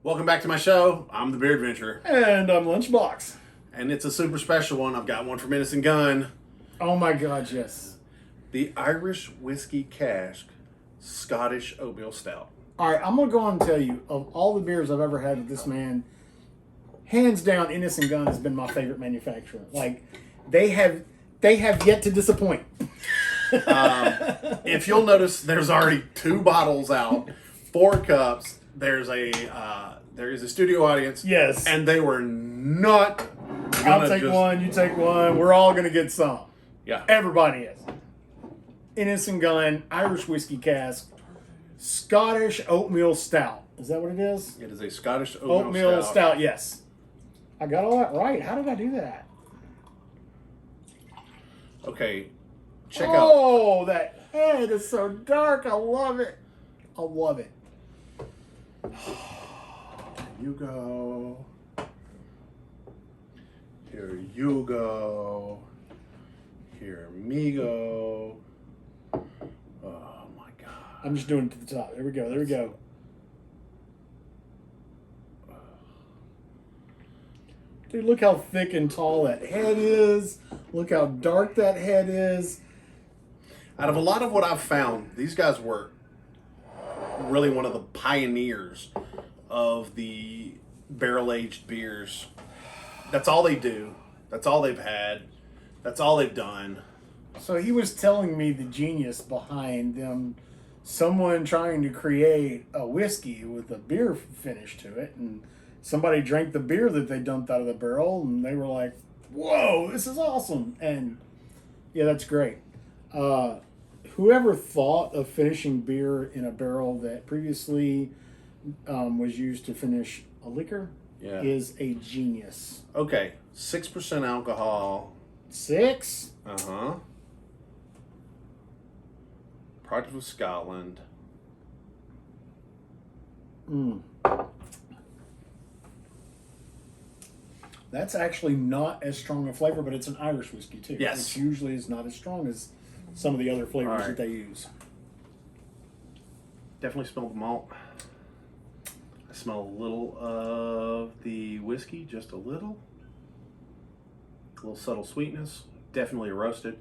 Welcome back to my show. I'm the Beer Adventurer, And I'm Lunchbox. and it's a super special one. I've got one from Innis Gunn, Oh my God, yes. the Irish Whiskey Cask Scottish Oatmeal Stout. All right, I'm gonna go on and tell you, of all the beers I've ever had with this man, hands down, Innis Gunn has been my favorite manufacturer. Like, they have yet to disappoint. If you'll notice, there's already 2 bottles out, 4 cups. There is a studio audience. Yes. And they were not I'll take one, you take one. We're all gonna get some. Yeah. Everybody is. Innis Gunn, Irish Whiskey Cask, Scottish Oatmeal Stout. Is that what it is? It is a Scottish Oatmeal Stout, yes. I got all that right. How did I do that? Okay. Check out. Oh, that head is so dark. I love it. I love it. You go. Here you go. Here me go. Oh my God. I'm just doing it to the top. There we go. There we go. Dude, look how thick and tall that head is. Look how dark that head is. Out of a lot of what I've found, these guys were really one of the pioneers of the barrel-aged beers. That's all they do. That's all they've had. That's all they've done. So he was telling me the genius behind them. Someone trying to create a whiskey with a beer finish to it, and somebody drank the beer that they dumped out of the barrel, and they were like, "Whoa, this is awesome!" And yeah, that's great. Whoever thought of finishing beer in a barrel that previously was used to finish a liquor is a genius. Okay, 6% alcohol. 6? Uh-huh. Product of Scotland. That's actually not as strong a flavor, but it's an Irish whiskey too. Yes. Which usually is not as strong as some of the other flavors Right. that they use. Definitely smell the malt. I smell a little of the whiskey, just a little. A little subtle sweetness. Definitely roasted.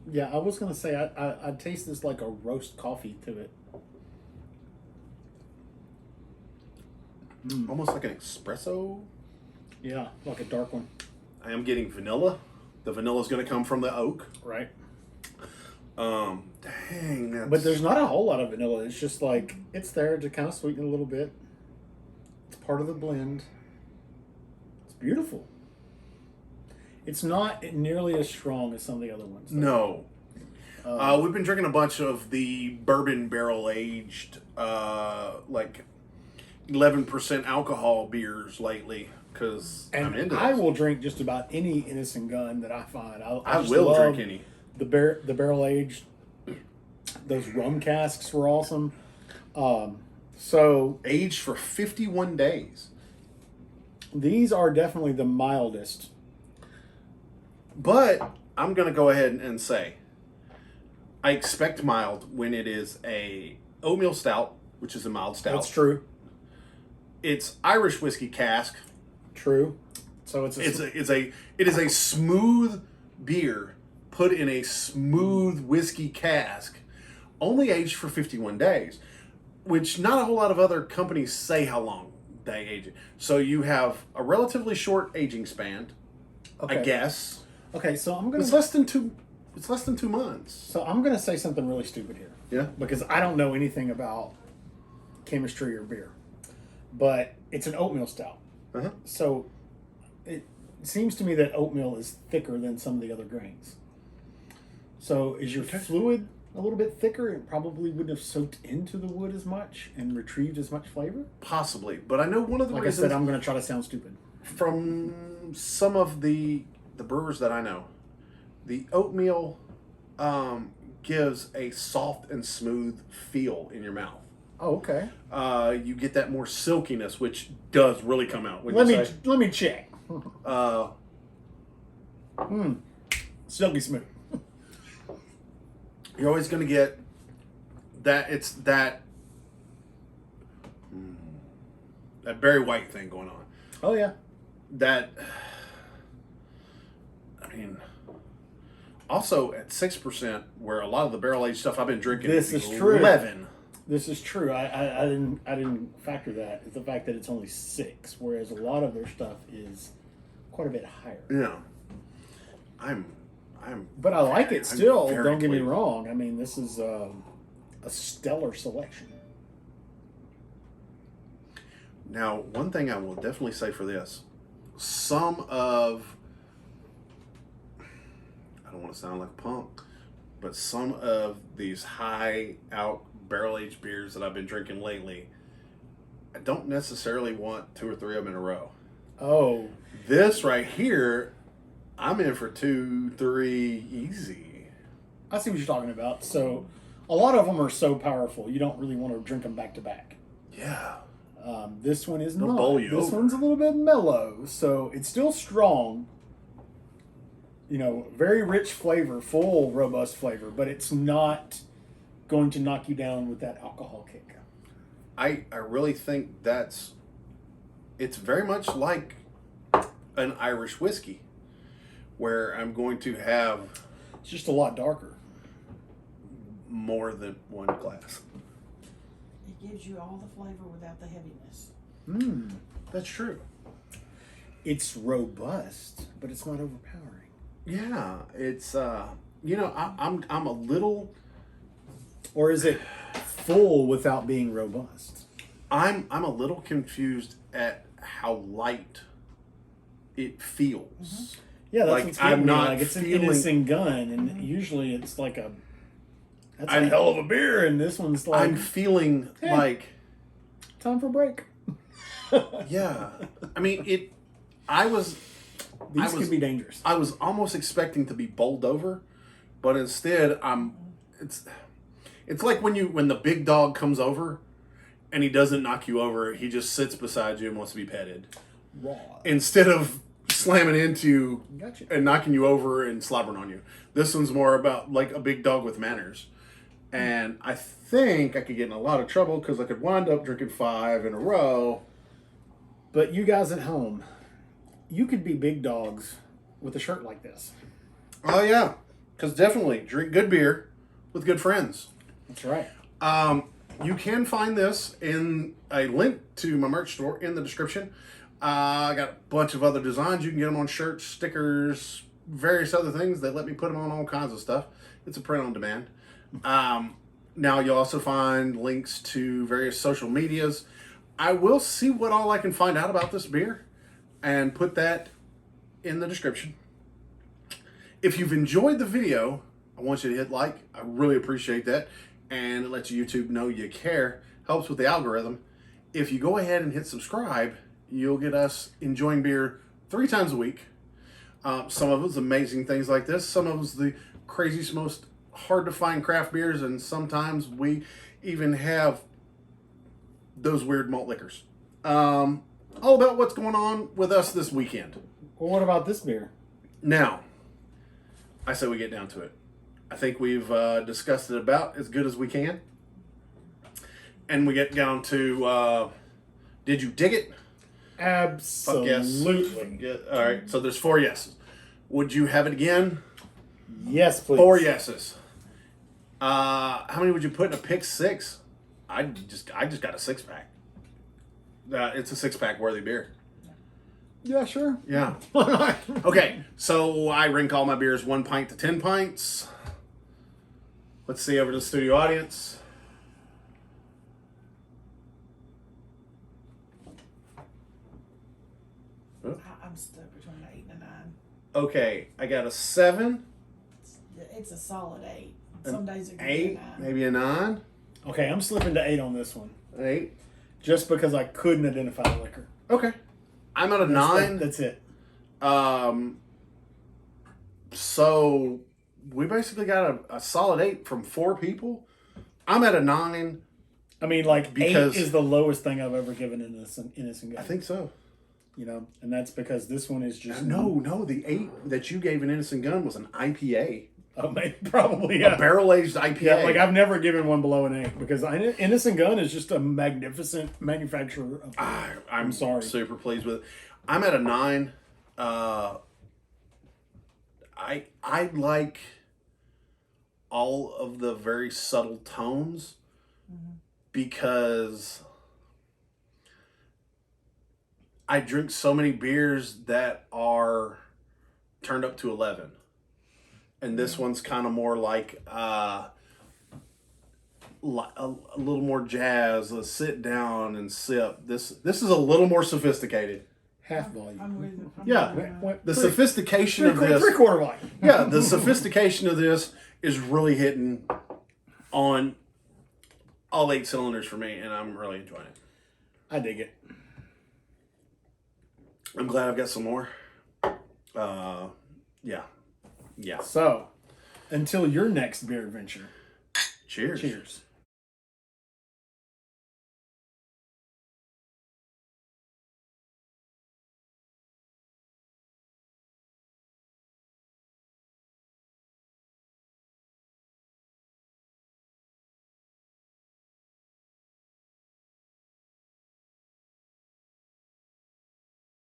Yeah, I was gonna say I taste this like a roast coffee to it. Almost like an espresso. Yeah, like a dark one. I am getting vanilla. The vanilla is going to come from the oak. Right. Dang. That's... But there's not a whole lot of vanilla. It's just like, it's there to kind of sweeten it a little bit. It's part of the blend. It's beautiful. It's not nearly as strong as some of the other ones, though. No. We've been drinking a bunch of the bourbon barrel aged, like 11% alcohol beers lately. Because I'm into I this. will drink just about any Innis Gunn that I find. I just will love drink any. The barrel aged. Those rum casks were awesome. So Aged for 51 days. these are definitely the mildest. But I'm going to go ahead and say I expect mild when it is a oatmeal stout, which is a mild stout. That's true. It's Irish whiskey cask. True. So it is a smooth beer put in a smooth whiskey cask, only aged for 51 days, which not a whole lot of other companies say how long they age it. So you have a relatively short aging span, I guess. Okay, so I'm gonna. It's less than 2 months. So I'm gonna say something really stupid here. Yeah. Because I don't know anything about chemistry or beer, but it's an oatmeal stout. Uh-huh. So it seems to me that oatmeal is thicker than some of the other grains. So is your fluid a little bit thicker? It probably wouldn't have soaked into the wood as much and retrieved as much flavor. Possibly, but I know one of the Like reasons I said, I'm going to try to sound stupid. from some of the brewers that I know, the oatmeal gives a soft and smooth feel in your mouth. Oh, okay. You get that more silkiness, which does really come out. Let me check. Silky smooth. You're always going to get that. It's that that Barry White thing going on. Oh yeah. That, I mean, also at 6%, where a lot of the barrel aged stuff I've been drinking This is is true. 11. This is true. I didn't factor that. It's the fact that it's only 6, whereas a lot of their stuff is quite a bit higher. Yeah. But I like it still. very Don't get me pleased. wrong. I mean, this is a stellar selection. Now, one thing I will definitely say for this, some of, I don't want to sound like a punk, but some of these high out barrel aged beers that I've been drinking lately, I don't necessarily want 2 or 3 of them in a row. Oh, This right here, I'm in for 2, 3 easy. I see what you're talking about. So, a lot of them are so powerful, you don't really want to drink them back to back. Yeah. This one is They'll not. bowl you This over. one's a little bit mellow, so it's still strong. You know, very rich flavor, full, robust flavor, but it's not going to knock you down with that alcohol kick. I really think it's very much like an Irish whiskey, where I'm going to have It's just a lot darker. more than one glass. It gives you all the flavor without the heaviness. That's true. It's robust, but it's not overpowering. Yeah, it's I'm a little Or is it full without being robust? I'm a little confused at how light it feels. Yeah, that's Like, what's getting I'm me. not Like it's feeling- an Innis Gunn, and usually it's like that's a hell of a beer, and this one's like I'm feeling Hey. like time for break. yeah. I mean These could be dangerous. I was almost expecting to be bowled over, but instead it's like when the big dog comes over and he doesn't knock you over, he just sits beside you and wants to be petted. Raw. Instead of slamming into you Gotcha. and knocking you over and slobbering on you. This one's more about like a big dog with manners. And I think I could get in a lot of trouble because I could wind up drinking 5 in a row. But you guys at home, you could be big dogs with a shirt like this. Oh yeah, because definitely drink good beer with good friends. That's right. You can find this in a link to my merch store in the description. I got a bunch of other designs. You can get them on shirts, stickers, various other things. They let me put them on all kinds of stuff. It's a print on demand. Now you'll also find links to various social medias. I will see what all I can find out about this beer and put that in the description. If you've enjoyed the video, I want you to hit like. I really appreciate that. And it lets YouTube know you care. Helps with the algorithm. If you go ahead and hit subscribe, you'll get us enjoying beer 3 times a week. Some of it's amazing things like this. Some of it's the craziest, most hard to find craft beers. And sometimes we even have those weird malt liquors. All about what's going on with us this weekend. Well, what about this beer? Now, I say we get down to it. I think we've discussed it about as good as we can. And we get down to, did you dig it? Fuck yes. Absolutely. Yeah, all right, so there's 4 yeses. Would you have it again? Yes, please. 4 yeses. How many would you put in a pick 6? I just got a 6-pack. It's a 6-pack worthy beer. Yeah, sure. Yeah. Okay, so I rank all my beers 1 pint to 10 pints. Let's see over to the studio audience. I'm stuck between an 8 and a 9. Okay, I got a 7, It's a solid 8. Some days it can be 8, a 9. maybe a 9, Okay, I'm slipping to 8 on this one, an 8. just because I couldn't identify the liquor. Okay, I'm at a 9. That's it. So we basically got a solid 8 from 4 people. I'm at a 9. I mean, like Because- 8 is the lowest thing I've ever given in this Gunn. I think so. You know, and that's because this one is just No, the 8 that you gave in Innis Gunn was an IPA. Maybe, probably, A yeah. barrel-aged IPA. Yeah, like I've never given one below an 8 because Innis Gunn is just a magnificent manufacturer. I'm sorry. super pleased with it. I'm at a 9. I like all of the very subtle tones because I drink so many beers that are turned up to 11. And this one's kind of more like a little more jazz. Let's sit down and sip. This is a little more sophisticated. Half volume. I'm with you. Yeah, the sophistication of this. 3/4 volume. Yeah, the sophistication of this is really hitting on all 8 cylinders for me, and I'm really enjoying it. I dig it. I'm glad I've got some more. Yeah. So, until your next beer adventure, Cheers. cheers.